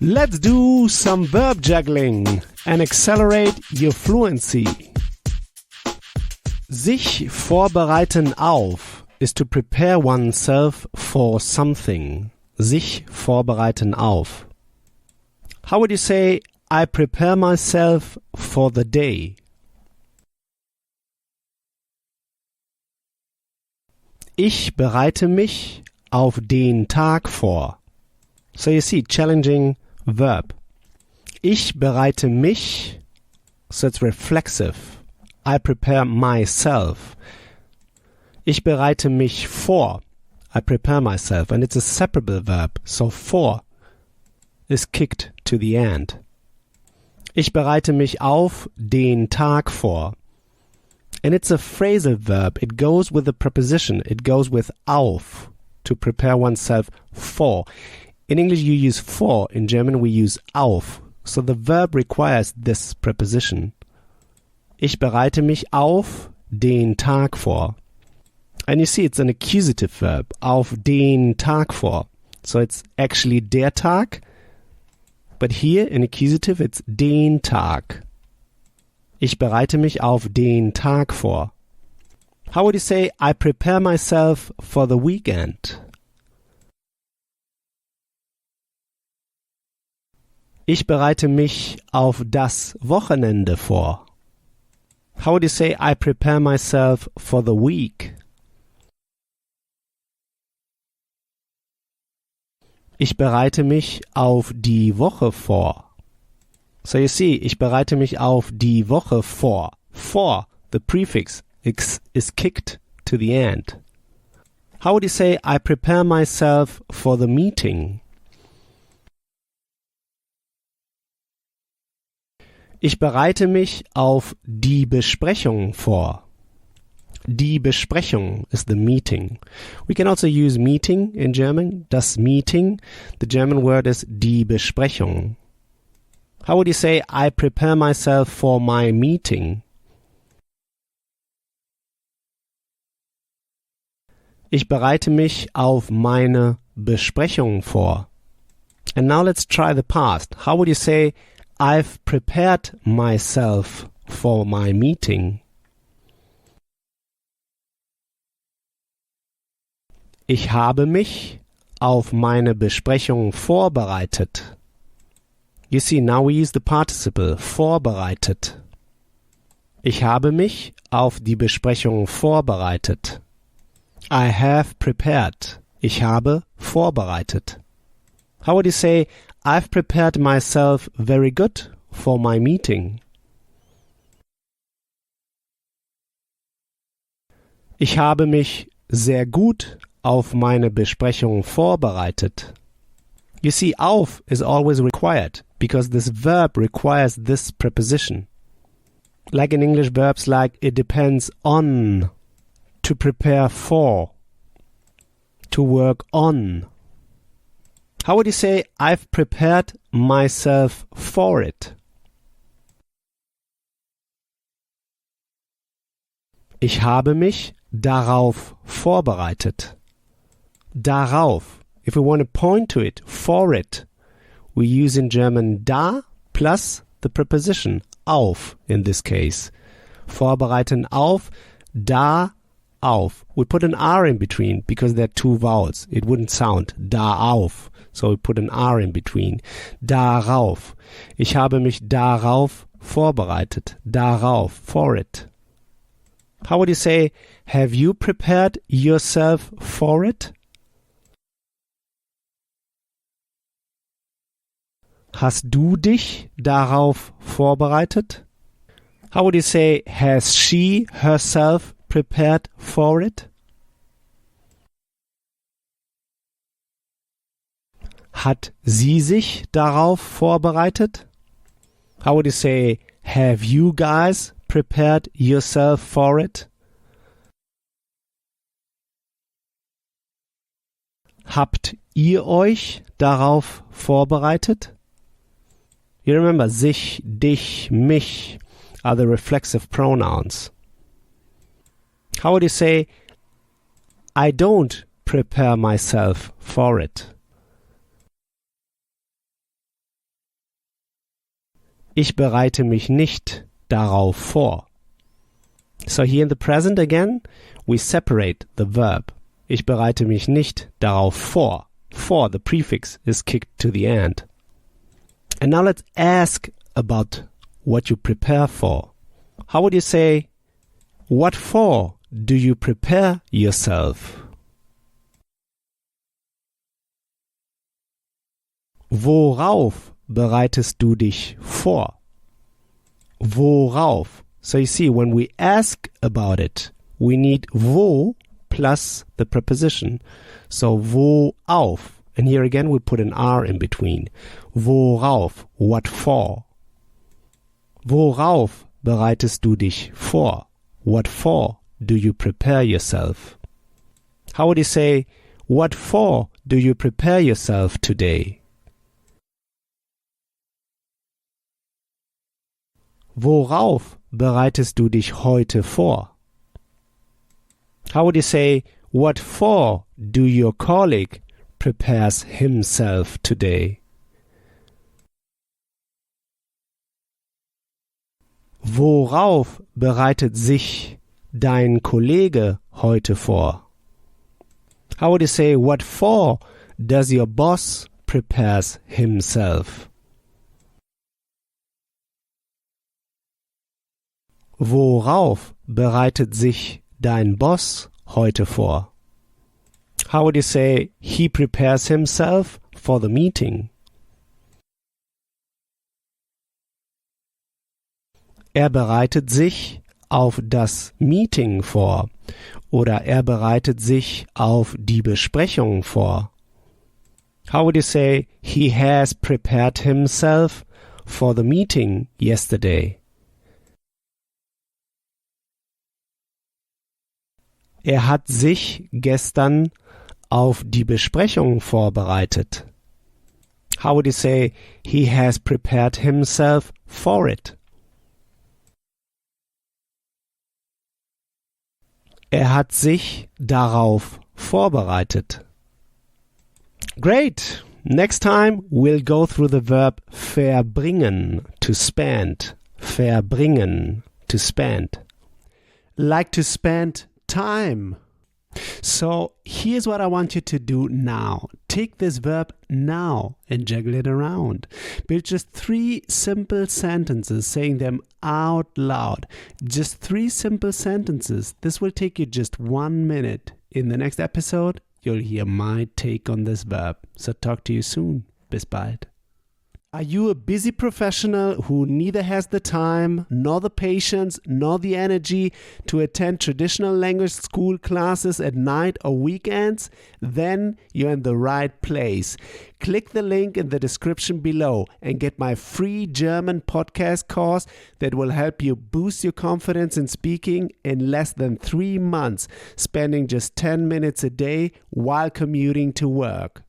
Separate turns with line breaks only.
Let's do some verb juggling and accelerate your fluency. Sich vorbereiten auf is to prepare oneself for something. Sich vorbereiten auf. How would you say, I prepare myself for the day? Ich bereite mich auf den Tag vor. So you see, challenging verb. Ich bereite mich, so it's reflexive. I prepare myself. Ich bereite mich vor. I prepare myself. And it's a separable verb. So for is kicked to the end. Ich bereite mich auf den Tag vor. And it's a phrasal verb. It goes with the preposition. It goes with auf, to prepare oneself for. In English you use for. In German we use auf. So the verb requires this preposition. Ich bereite mich auf den Tag vor. And you see it's an accusative verb. Auf den Tag vor. So it's actually der Tag. But here in accusative it's den Tag. Ich bereite mich auf den Tag vor. How would you say, I prepare myself for the weekend? Ich bereite mich auf das Wochenende vor. How would you say, I prepare myself for the week? Ich bereite mich auf die Woche vor. So you see, ich bereite mich auf die Woche vor. For, the prefix, is kicked to the end. How would you say, I prepare myself for the meeting? Ich bereite mich auf die Besprechung vor. Die Besprechung is the meeting. We can also use meeting in German. Das Meeting. The German word is die Besprechung. How would you say, I prepare myself for my meeting? Ich bereite mich auf meine Besprechung vor. And now let's try the past. How would you say, I've prepared myself for my meeting? Ich habe mich auf meine Besprechung vorbereitet. You see, now we use the participle, vorbereitet. Ich habe mich auf die Besprechung vorbereitet. I have prepared. Ich habe vorbereitet. How would you say, I've prepared myself very good for my meeting? Ich habe mich sehr gut auf meine Besprechung vorbereitet. You see, auf is always required because this verb requires this preposition. Like in English verbs like it depends on, to prepare for, to work on. How would you say, I've prepared myself for it? Ich habe mich darauf vorbereitet. Darauf. If we want to point to it, for it, we use in German da plus the preposition auf in this case. Vorbereiten auf, da auf. We put an R in between because there are two vowels. It wouldn't sound da auf. So we put an R in between. Darauf. Ich habe mich darauf vorbereitet. Darauf. For it. How would you say, have you prepared yourself for it? Hast du dich darauf vorbereitet? How would you say, has she herself prepared for it? Hat sie sich darauf vorbereitet? How would you say, have you guys prepared yourself for it? Habt ihr euch darauf vorbereitet? You remember, sich, dich, mich are the reflexive pronouns. How would you say, I don't prepare myself for it? Ich bereite mich nicht darauf vor. So here in the present again, we separate the verb. Ich bereite mich nicht darauf vor. For, the prefix, is kicked to the end. And now let's ask about what you prepare for. How would you say, what for do you prepare yourself? Worauf bereitest du dich vor? Worauf? So you see, when we ask about it, we need wo plus the preposition. So worauf. And here again we put an R in between. Worauf? What for? Worauf bereitest du dich vor? What for do you prepare yourself? How would you say, what for do you prepare yourself today? Worauf bereitest du dich heute vor? How would you say, what for do your colleague prepares himself today? Worauf bereitet sich dein Kollege heute vor? How would you say, what for does your boss prepares himself? Worauf bereitet sich dein Boss heute vor? How would you say, he prepares himself for the meeting? Er bereitet sich auf das Meeting vor oder er bereitet sich auf die Besprechung vor. How would you say, he has prepared himself for the meeting yesterday? Er hat sich gestern auf die Besprechung vorbereitet. How would you say, he has prepared himself for it? Er hat sich darauf vorbereitet. Great! Next time we'll go through the verb verbringen, to spend. Verbringen, to spend. Like to spend time. So here's what I want you to do now. Take this verb now and juggle it around. Build just 3 simple sentences, saying them out loud. Just 3 simple sentences. This will take you just 1 minute. In the next episode, you'll hear my take on this verb. So talk to you soon. Bis bald. Are you a busy professional who neither has the time, nor the patience, nor the energy to attend traditional language school classes at night or weekends? Then you're in the right place. Click the link in the description below and get my free German podcast course that will help you boost your confidence in speaking in less than 3 months, spending just 10 minutes a day while commuting to work.